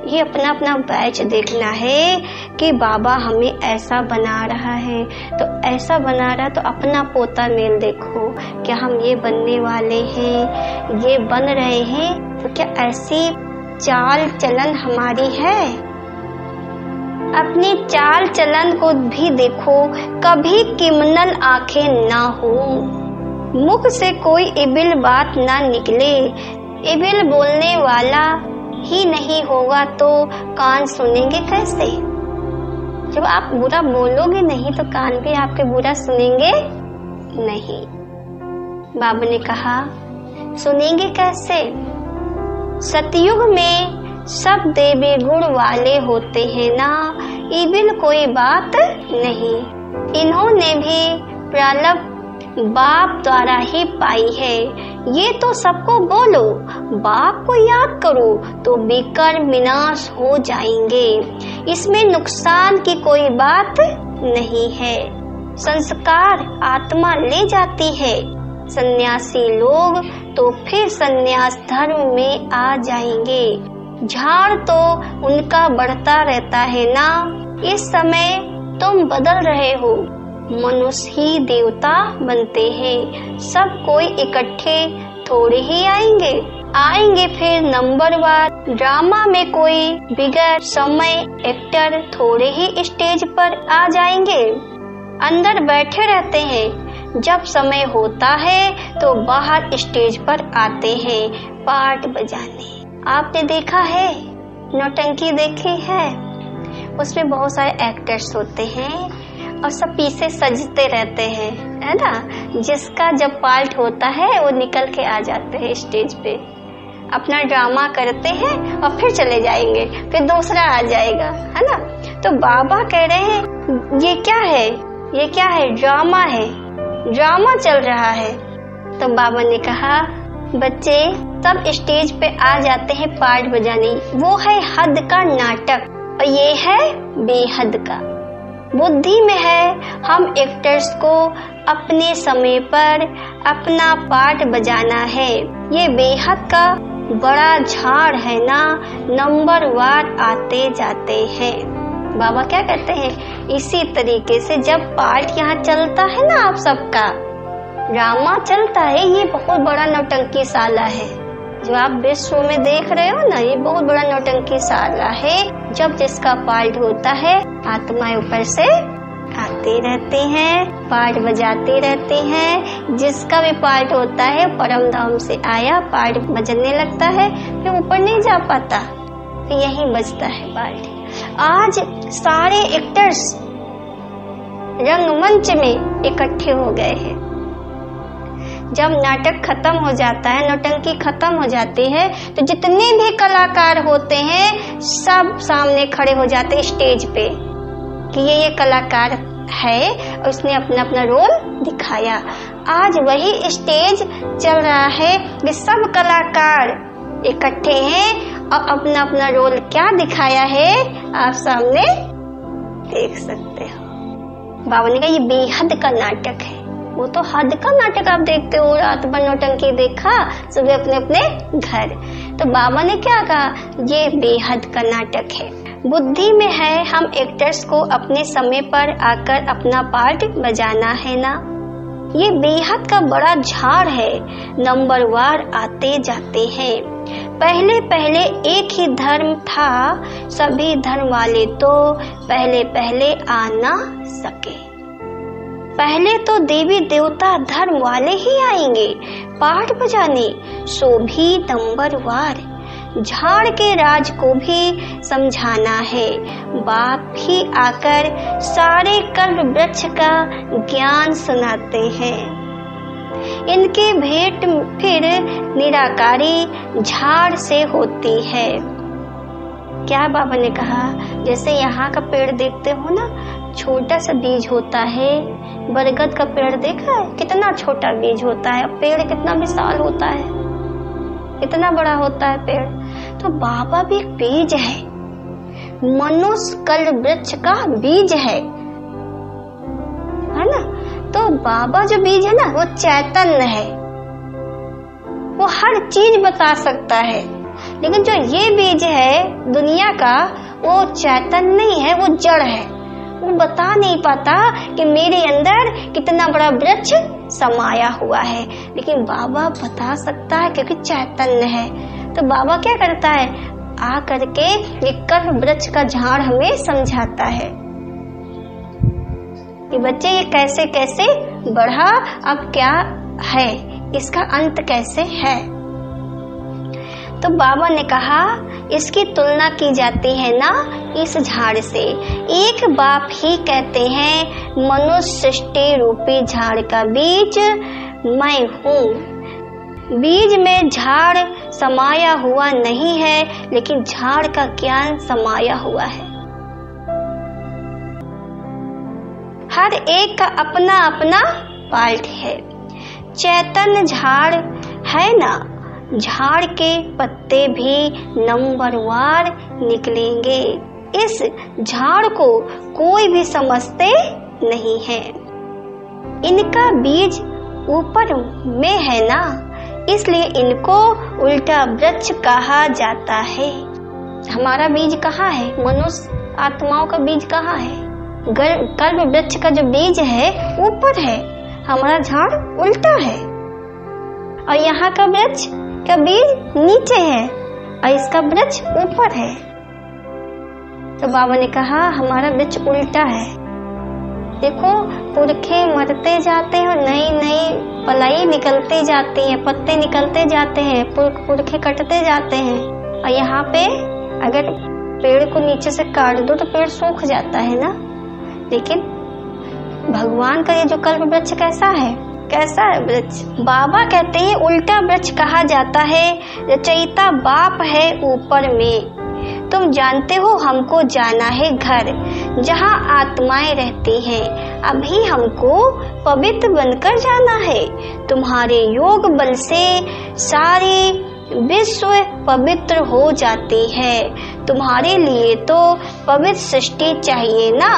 ये अपना अपना बैच देखना है कि बाबा हमें ऐसा बना रहा है, तो ऐसा बना रहा, तो अपना पोता मेल देखो, क्या हम ये बनने वाले हैं, ये बन रहे हैं, तो क्या ऐसी चाल चलन हमारी है। अपनी चाल चलन को भी देखो, कभी किमनल आंखें ना हो, मुख से कोई इबिल बात ना निकले। इबिल बोलने वाला ही नहीं होगा तो कान सुनेंगे कैसे। जब आप बुरा बोलोगे नहीं तो कान भी आपके बुरा सुनेंगे नहीं। बाबा ने कहा, सुनेंगे कैसे। सतयुग में सब देवी गुण वाले होते हैं ना, इबिल कोई बात नहीं। इन्होंने भी प्रारब्ध बाप द्वारा ही पाई है। ये तो सबको बोलो, बाप को याद करो तो बेकार विनाश हो जाएंगे। इसमें नुकसान की कोई बात नहीं है। संस्कार आत्मा ले जाती है। सन्यासी लोग तो फिर सन्यास धर्म में आ जाएंगे। झाड़ तो उनका बढ़ता रहता है ना। इस समय तुम बदल रहे हो, मनुष्य ही देवता बनते हैं। सब कोई इकट्ठे थोड़े ही आएंगे फिर नंबरवार। ड्रामा में कोई बिगड़ समय एक्टर थोड़े ही स्टेज पर आ जाएंगे। अंदर बैठे रहते हैं, जब समय होता है तो बाहर स्टेज पर आते हैं पार्ट बजाने। आपने देखा है, नौटंकी देखी है, उसमें बहुत सारे एक्टर्स होते हैं और सब पीछे सजते रहते हैं, है ना। जिसका जब पार्ट होता है वो निकल के आ जाते हैं स्टेज पे, अपना ड्रामा करते हैं और फिर चले जाएंगे, फिर दूसरा आ जाएगा, है ना। तो बाबा कह रहे हैं ये क्या है, ये क्या है, ड्रामा है, ड्रामा चल रहा है। तो बाबा ने कहा, बच्चे सब स्टेज पे आ जाते हैं पार्ट बजाने, वो है हद का नाटक और ये है बेहद का। बुद्धि में है हम एक्टर्स को अपने समय पर अपना पार्ट बजाना है। ये बेहद का बड़ा झाड़ है ना, नंबरवार आते जाते हैं। बाबा क्या कहते हैं, इसी तरीके से जब पार्ट यहाँ चलता है ना, आप सबका ड्रामा चलता है, ये बहुत बड़ा नौटंकी शाला है जो आप विश्व में देख रहे हो ना, ये बहुत बड़ा नौटंकी शाला है। जब जिसका पार्ट होता है, आत्माएं ऊपर से आते रहते हैं, पार्ट बजाते रहते हैं। जिसका भी पार्ट होता है, परम धाम से आया, पार्ट बजने लगता है, फिर ऊपर नहीं जा पाता, फिर यहीं बजता है पार्ट। आज सारे एक्टर्स रंगमंच में इकट्ठे हो गए हैं। जब नाटक खत्म हो जाता है, नौटंकी खत्म हो जाती है, तो जितने भी कलाकार होते हैं सब सामने खड़े हो जाते हैं स्टेज पे कि ये कलाकार है और उसने अपना अपना रोल दिखाया। आज वही स्टेज चल रहा है कि सब कलाकार इकट्ठे हैं और अपना अपना रोल क्या दिखाया है आप सामने देख सकते हो। बाबा ने कहा ये बेहद का नाटक है। वो तो हद का नाटक आप देखते हो, रात भर नौटंकी देखा, सुबह अपने अपने घर। तो बाबा ने क्या कहा, ये बेहद का नाटक है। बुद्धि में है हम एक्टर्स को अपने समय पर आकर अपना पार्ट बजाना है ना। ये बेहद का बड़ा झाड़ है, नंबरवार आते जाते हैं। पहले पहले एक ही धर्म था, सभी धर्म वाले तो पहले पहले आ ना सके। पहले तो देवी देवता धर्म वाले ही आएंगे पाठ बजाने, सो भी नंबरवार। झाड़ के राज को भी समझाना है, बाप ही आकर सारे कल्प वृक्ष का ज्ञान सुनाते हैं। इनके भेंट फिर निराकारी झाड़ से होती है। क्या बाबा ने कहा, जैसे यहाँ का पेड़ देखते हो ना, छोटा सा बीज होता है। बरगद का पेड़ देखा है, कितना छोटा बीज होता है, पेड़ कितना विशाल होता है, कितना बड़ा होता है पेड़। तो बाबा भी एक बीज है, मनुष्य कल्प वृक्ष का बीज है ना। तो बाबा जो बीज है ना, वो चैतन्य है, वो हर चीज बता सकता है। लेकिन जो ये बीज है दुनिया का, वो चैतन्य नहीं है, वो जड़ है। वो बता नहीं पाता कि मेरे अंदर कितना बड़ा वृक्ष समाया हुआ है, लेकिन बाबा बता सकता है क्योंकि चैतन्य है। तो बाबा क्या करता है, आ करके ये कल्प वृक्ष का झाड़ हमें समझाता है कि बच्चे ये कैसे कैसे बढ़ा, अब क्या है, इसका अंत कैसे है। तो बाबा ने कहा इसकी तुलना की जाती है ना इस झाड़ से। एक बाप ही कहते हैं मनुष्य सृष्टि रूपी झाड़ का बीज मैं हूँ। बीज में झाड़ समाया हुआ नहीं है, लेकिन झाड़ का ज्ञान समाया हुआ है। हर एक का अपना अपना पार्ट है। चैतन्य झाड़ है ना, झाड़ के पत्ते भी नंबरवार निकलेंगे। इस झाड़ को कोई भी समझते नहीं है। इनका बीज ऊपर में है ना, इसलिए इनको उल्टा वृक्ष कहा जाता है। हमारा बीज कहाँ है, मनुष्य आत्माओं का बीज कहाँ है। कल्प वृक्ष का जो बीज है ऊपर है, हमारा झाड़ उल्टा है, और यहाँ का वृक्ष का बीज नीचे है और इसका वृक्ष ऊपर है। तो बाबा ने कहा हमारा वृक्ष उल्टा है। देखो पुरखे मरते जाते हैं और नई नई पलाई निकलती जाती है, पत्ते निकलते जाते हैं, पुरखे कटते जाते हैं। और यहाँ पे अगर पेड़ को नीचे से काट दो तो पेड़ सूख जाता है ना। लेकिन भगवान का ये जो कल्प वृक्ष कैसा है, कैसा है वृक्ष। बाबा कहते हैं उल्टा वृक्ष कहा जाता है, रचयिता बाप है ऊपर में। तुम जानते हो हमको जाना है घर जहाँ आत्माएं रहती हैं। अभी हमको पवित्र बनकर जाना है। तुम्हारे योग बल से सारे विश्व पवित्र हो जाती है। तुम्हारे लिए तो पवित्र सृष्टि चाहिए ना।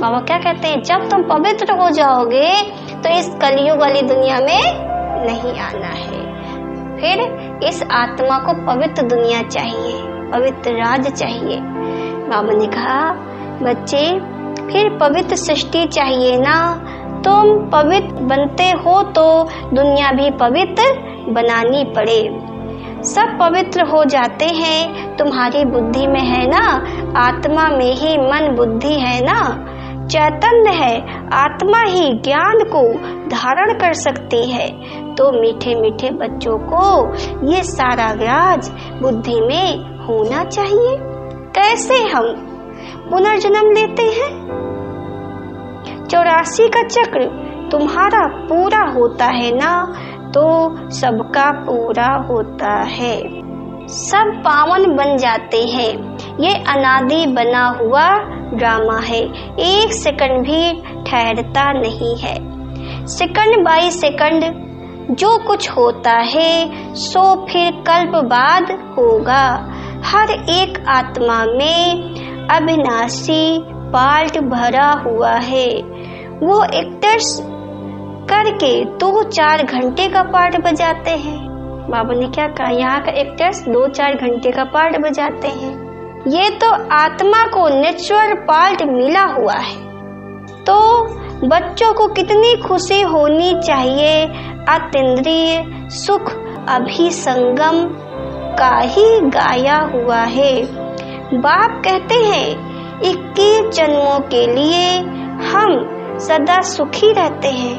बाबा क्या कहते हैं, जब तुम पवित्र हो जाओगे तो इस कलयुग वाली दुनिया में नहीं आना है। फिर इस आत्मा को पवित्र दुनिया चाहिए, पवित्र राज चाहिए। बाबा ने कहा बच्चे फिर पवित्र सृष्टि चाहिए ना। तुम पवित्र बनते हो तो दुनिया भी पवित्र बनानी पड़े। सब पवित्र हो जाते हैं, तुम्हारी बुद्धि में है ना, आत्मा में ही मन बुद्धि है ना। चैतन्य है, आत्मा ही ज्ञान को धारण कर सकती है। तो मीठे मीठे बच्चों को ये सारा राज बुद्धि में होना चाहिए। कैसे हम पुनर्जन्म लेते हैं, 84 का चक्र तुम्हारा पूरा होता है ना, तो सबका पूरा होता है। सब पावन बन जाते हैं। ये अनादि बना हुआ ड्रामा है, एक सेकंड भी ठहरता नहीं है। सेकंड बाई सेकंड जो कुछ होता है सो फिर कल्प बाद होगा। हर एक आत्मा में अविनाशी पार्ट भरा हुआ है। वो एक्टर्स करके 2-4 घंटे का पार्ट बजाते हैं। बाबा ने क्या कहा, यहाँ का एक्टर्स 2-4 घंटे का पार्ट बजाते हैं। ये तो आत्मा को नेचुरल पार्ट मिला हुआ है। तो बच्चों को कितनी खुशी होनी चाहिए। अतीन्द्रिय सुख अभिसंगम का ही गाया हुआ है। बाप कहते हैं 21 जन्मों के लिए हम सदा सुखी रहते हैं।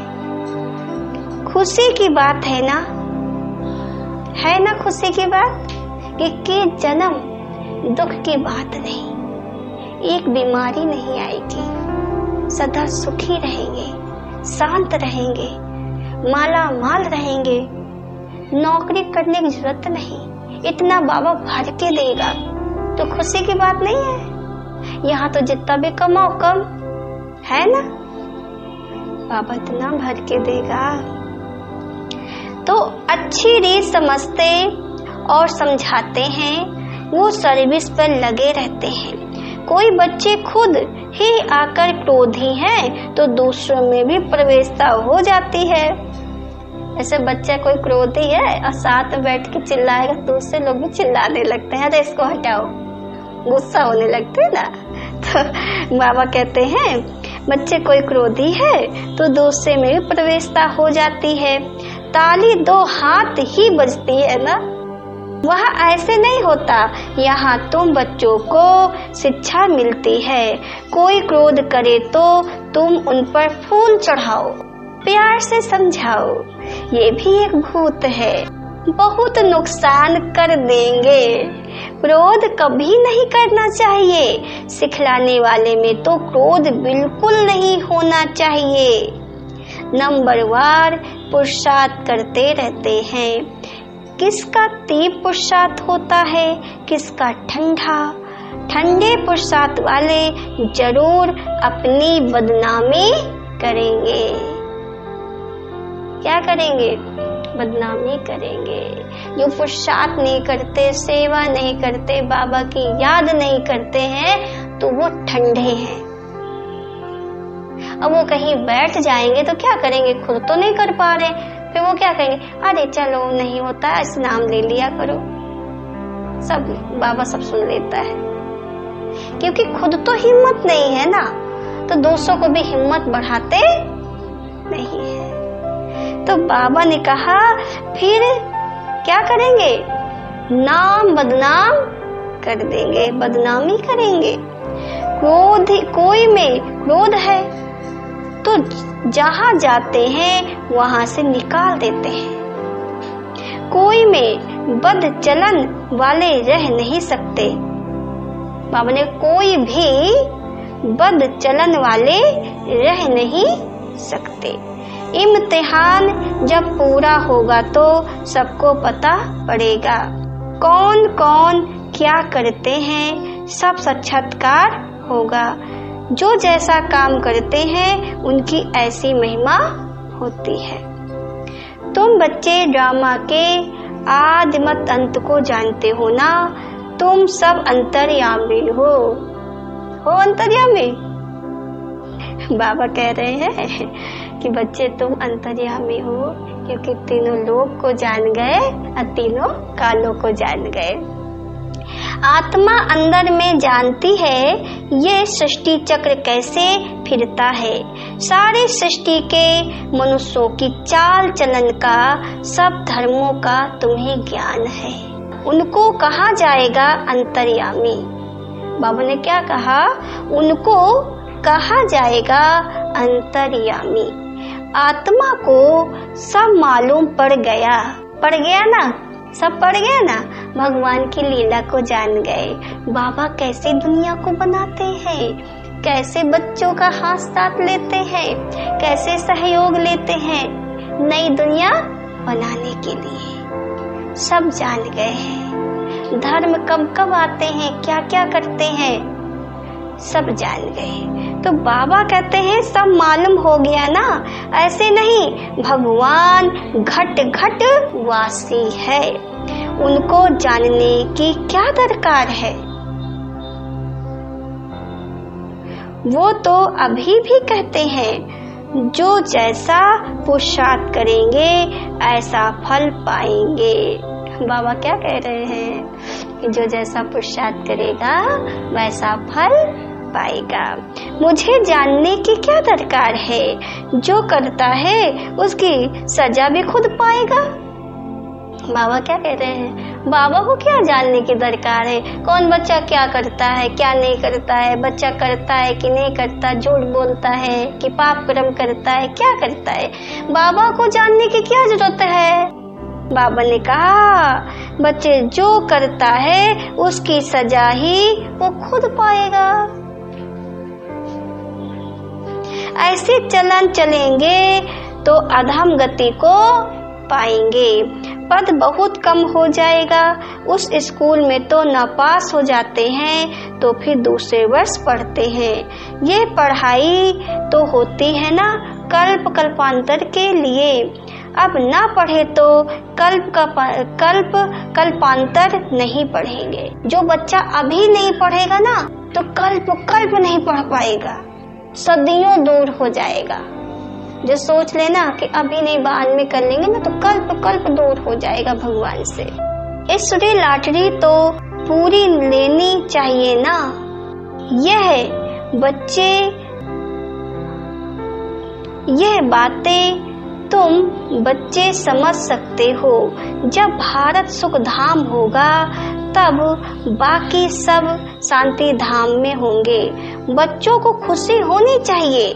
खुशी की बात है ना खुशी की बात। 21 जन्म दुख की बात नहीं, एक बीमारी नहीं आएगी, सदा सुखी रहेंगे, शांत रहेंगे, माला माल रहेंगे, नौकरी करने की जरूरत नहीं, इतना बाबा भर के देगा। तो खुशी की बात नहीं है। यहाँ तो जितना भी कमाओ कम है ना, बाबा इतना भर के देगा। तो अच्छी रीत समझते और समझाते हैं, वो सर्विस पर लगे रहते हैं। कोई बच्चे खुद ही आकर क्रोधी हैं तो दूसरों में भी प्रवेशता हो जाती है। ऐसे बच्चा कोई क्रोधी है और साथ में बैठ के चिल्लाएगा तो उससे लोग भी चिल्लाने लगते हैं, अरे इसको हटाओ, गुस्सा होने लगते हैं ना। तो बाबा कहते हैं बच्चे कोई क्रोधी है तो दूसरे में भी प्रवेशता हो जाती है। ताली 2 हाथ ही बजती है ना, वह ऐसे नहीं होता। यहाँ तुम बच्चों को शिक्षा मिलती है। कोई क्रोध करे तो तुम उन पर फूल चढ़ाओ, प्यार से समझाओ, ये भी एक भूत है, बहुत नुकसान कर देंगे। क्रोध कभी नहीं करना चाहिए। सिखलाने वाले में तो क्रोध बिल्कुल नहीं होना चाहिए। नंबरवार पुरुषार्थ करते रहते हैं। किसका तीव्र पुरुषार्थ होता है, किसका ठंडा। ठंडे पुरुषार्थ वाले जरूर अपनी बदनामी करेंगे। क्या करेंगे? बदनामी करेंगे। जो पुरुषार्थ नहीं करते, सेवा नहीं करते, बाबा की याद नहीं करते हैं, तो वो ठंडे हैं। अब वो कहीं बैठ जाएंगे तो क्या करेंगे, खुद तो नहीं कर पा रहे, फिर वो क्या कहेंगे, अरे चलो नहीं होता, इस नाम ले लिया करो, सब बाबा सब सुन लेता है। क्योंकि खुद तो हिम्मत नहीं है ना, तो दूसरों को भी हिम्मत बढ़ाते नहीं है। तो बाबा ने कहा फिर क्या करेंगे, नाम बदनाम कर देंगे, बदनामी करेंगे। क्रोध, कोई में क्रोध है तो जहां जाते हैं वहां से निकाल देते हैं। कोई में बद चलन वाले रह नहीं सकते। बाबा ने कोई भी बद चलन वाले रह नहीं सकते। इम्तिहान जब पूरा होगा तो सबको पता पड़ेगा कौन कौन क्या करते हैं, सब साक्षात्कार होगा। जो जैसा काम करते हैं उनकी ऐसी महिमा होती है। तुम बच्चे ड्रामा के आदि मत अंत को जानते हो ना, तुम सब अंतर्यामी हो अंतर्यामी। बाबा कह रहे हैं कि बच्चे तुम अंतर्यामी हो, क्योंकि तीनों लोक को जान गए और तीनों कालों को जान गए। आत्मा अंदर में जानती है ये सृष्टि चक्र कैसे फिरता है। सारे सृष्टि के मनुष्यों की चाल चलन का, सब धर्मों का तुम्हें ज्ञान है। उनको कहा जाएगा अंतर्यामी। बाबा ने क्या कहा, उनको कहा जाएगा अंतर्यामी। आत्मा को सब मालूम पड़ गया ना, सब पड़ गया ना। भगवान की लीला को जान गए। बाबा कैसे दुनिया को बनाते हैं, कैसे बच्चों का हाथ साथ लेते हैं, कैसे सहयोग लेते हैं नई दुनिया बनाने के लिए, सब जान गए हैं। धर्म कब कब आते हैं, क्या क्या करते हैं, सब जान गए। तो बाबा कहते हैं सब मालूम हो गया ना, ऐसे नहीं, भगवान घट घट वासी है, उनको जानने की क्या दरकार है। वो तो अभी भी कहते हैं जो जैसा पुरुषार्थ करेंगे ऐसा फल पाएंगे। बाबा क्या कह रहे हैं कि जो जैसा पुरुषार्थ करेगा वैसा फल पाएगा। मुझे जानने की क्या दरकार है, जो करता है उसकी सजा भी खुद पाएगा। बाबा क्या कह रहे हैं, बाबा को क्या जानने की दरकार है, कौन बच्चा क्या करता है क्या नहीं करता है, बच्चा करता है कि नहीं करता, झूठ बोलता है कि पाप कर्म करता है, क्या करता है, बाबा को जानने की क्या जरूरत है। बाबा ने कहा बच्चे जो करता है उसकी सजा ही वो खुद पाएगा। ऐसे चलन चलेंगे तो अधम गति को पाएंगे, पद बहुत कम हो जाएगा। उस स्कूल में तो नापास हो जाते हैं तो फिर दूसरे वर्ष पढ़ते हैं। ये पढ़ाई तो होती है ना कल्प कल्पांतर के लिए, अब ना पढ़े तो कल्पांतर नहीं पढ़ेंगे। जो बच्चा अभी नहीं पढ़ेगा ना तो कल्प नहीं पढ़ पाएगा, सदियों दूर हो जाएगा। जो सोच लेना कि अभी नहीं बाद में कर लेंगे ना तो कल्प दूर हो जाएगा भगवान से। ईश्वरी लॉटरी तो पूरी लेनी चाहिए ना। यह बातें तुम बच्चे समझ सकते हो। जब भारत सुख धाम होगा तब बाकी सब शांति धाम में होंगे। बच्चों को खुशी होनी चाहिए।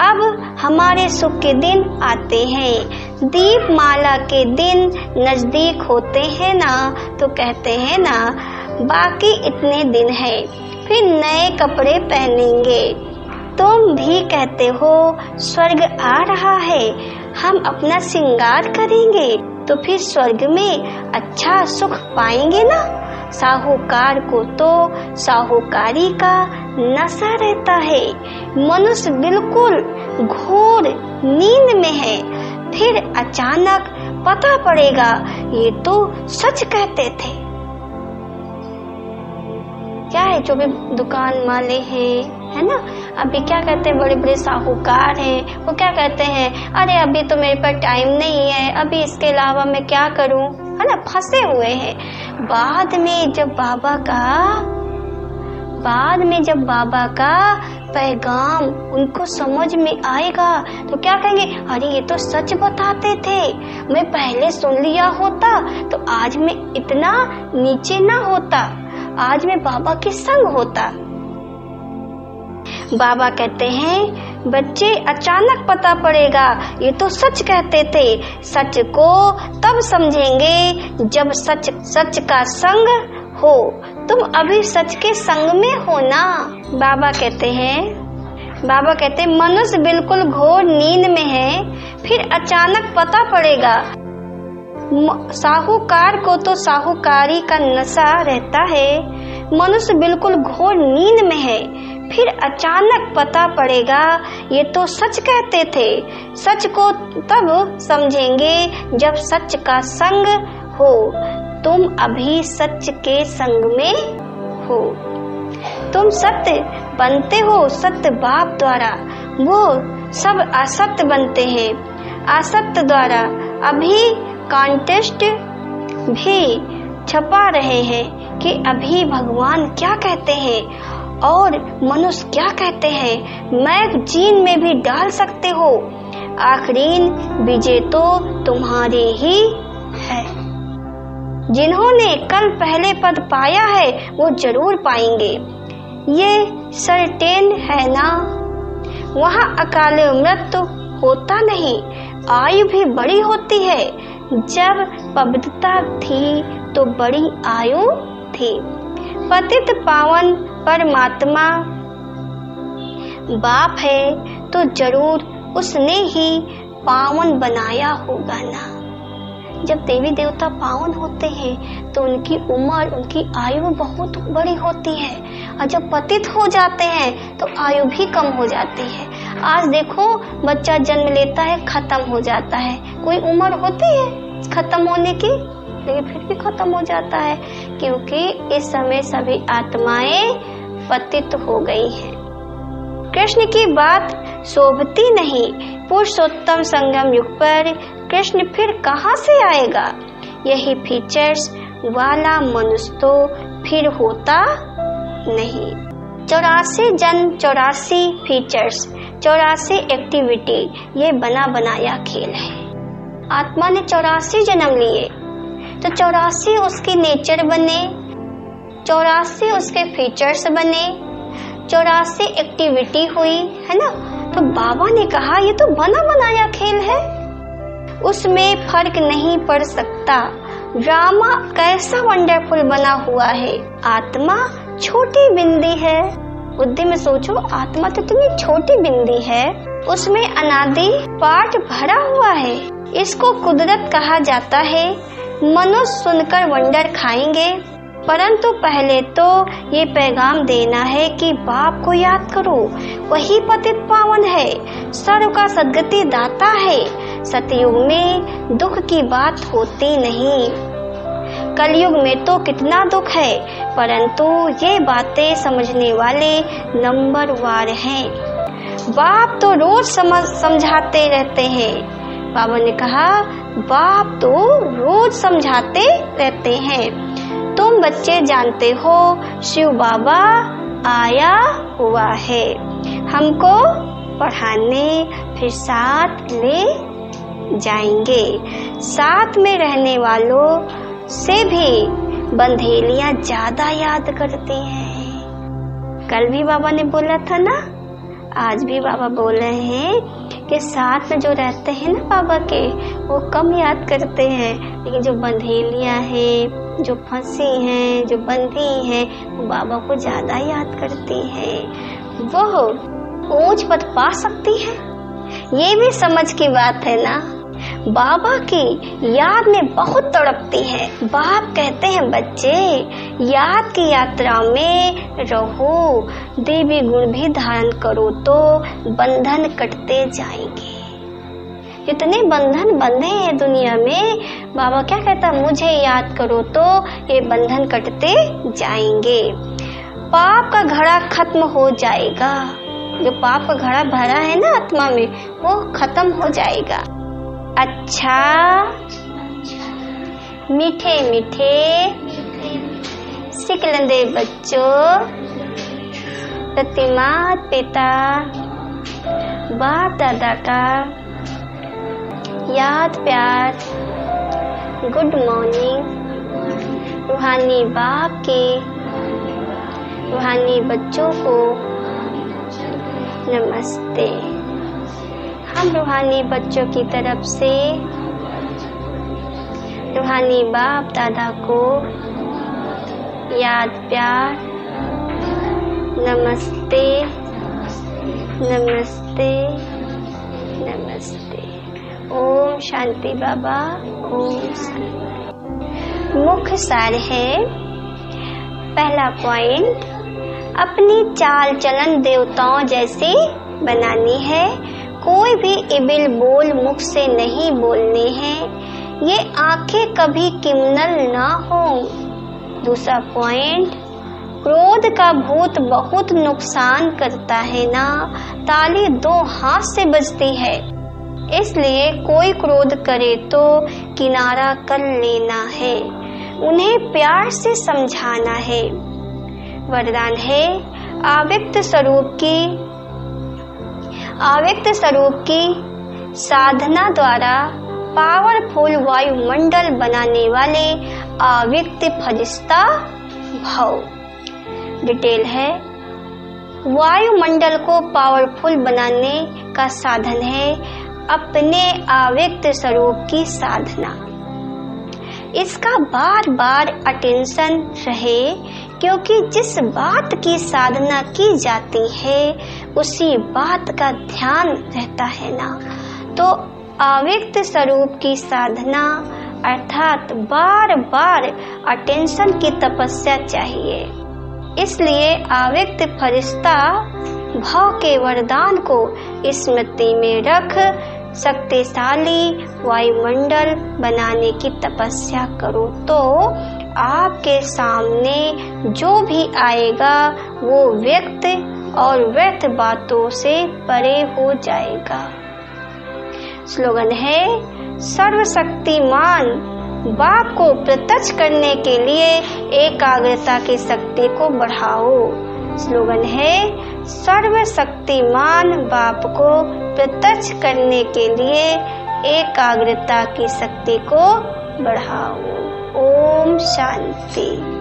अब हमारे सुख के दिन आते हैं, दीपमाला के दिन नजदीक होते हैं ना तो कहते हैं ना बाकी इतने दिन है, फिर नए कपड़े पहनेंगे। तुम भी कहते हो स्वर्ग आ रहा है, हम अपना श्रृंगार करेंगे तो फिर स्वर्ग में अच्छा सुख पाएंगे ना। साहूकार को तो साहूकारी का नशा रहता है, मनुष्य बिल्कुल घोर नींद में है, फिर अचानक पता पड़ेगा ये तो सच कहते थे। क्या है जो भी दुकान वाले हैं है ना, अभी क्या कहते हैं बड़े बड़े साहूकार हैं, वो क्या कहते हैं अरे अभी तो मेरे पास टाइम नहीं है, अभी इसके अलावा मैं क्या करूं, है ना, फंसे हुए हैं। बाद में जब बाबा का पैगाम उनको समझ में आएगा तो क्या कहेंगे, अरे ये तो सच बताते थे, मैं पहले सुन लिया होता तो आज मैं इतना नीचे ना होता, आज मैं बाबा के संग होता। बाबा कहते हैं बच्चे अचानक पता पड़ेगा ये तो सच कहते थे, सच को तब समझेंगे जब सच का संग हो। तुम अभी सच के संग में हो ना। बाबा कहते हैं मनुष्य बिल्कुल घोर नींद में है, फिर अचानक पता पड़ेगा। साहूकार को तो साहूकारी का नशा रहता है, मनुष्य बिल्कुल घोर नींद में है, फिर अचानक पता पड़ेगा ये तो सच कहते थे। सच को तब समझेंगे जब सच का संग हो। तुम अभी सच के संग में हो। तुम सत्य बनते हो सत्य बाप द्वारा, वो सब असत्य बनते हैं असत्य द्वारा। अभी कॉन्टेस्ट भी छपा रहे हैं कि अभी भगवान क्या कहते हैं और मनुष्य क्या कहते हैं, मैगजीन में भी डाल सकते हो। आखिरीन विजय तो तुम्हारे ही है। जिन्होंने कल पहले पद पाया है वो जरूर पाएंगे, ये सर्टेन है ना। वहाँ अकाल मृत्यु होता नहीं, आयु भी बड़ी होती है। जब पवित्रता थी तो बड़ी आयु थी। पतित पावन परमात्मा बाप है तो जरूर उसने ही पावन बनाया होगा ना। जब देवी देवता पावन होते हैं तो उनकी उम्र उनकी आयु बहुत बड़ी होती है, और जब पतित हो जाते हैं तो आयु भी कम हो जाती है। आज देखो बच्चा जन्म लेता है खत्म हो जाता है, कोई उम्र होती है खत्म होने की, लेकिन फिर भी खत्म हो जाता है क्योंकि इस समय सभी आत्माएं पतित हो गई हैं। कृष्ण की बात शोभती नहीं। पुरुषोत्तम संगम युग पर कृष्ण फिर कहाँ से आएगा। यही फीचर्स वाला मनुष्य तो फिर होता नहीं। 84 जन्म, 84 फीचर्स, 84 एक्टिविटी, ये बना बनाया खेल है। आत्मा ने 84 जन्म लिए तो 84 उसकी नेचर बने, 84 उसके फीचर्स बने, 84 एक्टिविटी हुई, है ना। तो बाबा ने कहा ये तो बना बनाया खेल है, उसमें फर्क नहीं पड़ सकता। ड्रामा कैसा वंडरफुल बना हुआ है। आत्मा छोटी बिंदी है। बुद्धि में सोचो, आत्मा तो इतनी छोटी बिंदी है, उसमें अनादि पाठ भरा हुआ है। इसको कुदरत कहा जाता है। मनुष्य सुनकर वंडर खाएंगे, परंतु पहले तो ये पैगाम देना है कि बाप को याद करो, वही पतित पावन है, सर्व का सद्गति दाता है। सतयुग में दुख की बात होती नहीं, कलयुग में तो कितना दुख है, परंतु ये बातें समझने वाले नंबरवार हैं। बाप तो रोज समझाते रहते हैं। बाबा ने कहा बाप तो रोज समझाते रहते हैं। तुम बच्चे जानते हो शिव बाबा आया हुआ है हमको पढ़ाने, फिर साथ ले जाएंगे। साथ में रहने वालों से भी बंधेलियां ज्यादा याद करती हैं। कल भी बाबा ने बोला था ना, आज भी बाबा बोल रहे हैं कि साथ में जो रहते हैं ना बाबा के, वो कम याद करते हैं, लेकिन जो बंधेलियां हैं, जो फंसी हैं, जो बंधी हैं, वो बाबा को ज्यादा याद करती हैं। वो ऊंच पद पा सकती है, ये भी समझ की बात है ना। बाबा की याद में बहुत तड़पती है। बाप कहते हैं बच्चे याद की यात्रा में रहो, देवी गुण भी धारण करो तो बंधन कटते जाएंगे। जितने बंधन बंधे हैं दुनिया में, बाबा क्या कहता है, मुझे याद करो तो ये बंधन कटते जाएंगे। पाप का घड़ा खत्म हो जाएगा। जो पाप का घड़ा भरा है ना आत्मा में, वो खत्म हो जाएगा। अच्छा मीठे मीठे सिकलंदे बच्चों, प्रतिमात पिता बाप दादा का याद प्यार, गुड मॉर्निंग। रूहानी बाप के रूहानी बच्चों को नमस्ते। हम रूहानी बच्चों की तरफ से रूहानी बाप दादा को याद प्यार, नमस्ते नमस्ते नमस्ते। ओम शांति बाबा, ओम शांति। मुख्य सार है, पहला पॉइंट, अपनी चाल चलन देवताओं जैसी बनानी है। कोई भी इबिल बोल मुख से नहीं बोलने हैं। ये आंखें कभी किम्नल ना हो। दूसरा पॉइंट, क्रोध का भूत बहुत नुकसान करता है ना, ताली दो हाथ से बजती है। इसलिए कोई क्रोध करे तो किनारा कर लेना है, उन्हें प्यार से समझाना है। वरदान है, अव्यक्त स्वरूप की साधना द्वारा पावरफुल वायुमंडल बनाने वाले अव्यक्त फरिश्ता भव। डिटेल है, वायुमंडल को पावरफुल बनाने का साधन है अपने अव्यक्त स्वरूप की साधना। इसका बार बार अटेंशन रहे, क्योंकि जिस बात की साधना की जाती है उसी बात का ध्यान रहता है ना। तो अव्यक्त स्वरूप की साधना अर्थात बार बार अटेंशन की तपस्या चाहिए। इसलिए अव्यक्त फरिश्ता भाव के वरदान को स्मृति में रख शक्तिशाली वायुमंडल बनाने की तपस्या करो, तो आपके सामने जो भी आएगा वो व्यक्त और व्यर्थ बातों से परे हो जाएगा। स्लोगन है, सर्वशक्तिमान बाप को प्रत्यक्ष करने के लिए एकाग्रता की शक्ति को बढ़ाओ। स्लोगन है, सर्वशक्तिमान बाप को प्रत्यक्ष करने के लिए एकाग्रता की शक्ति को बढ़ाओ। ओम शांति।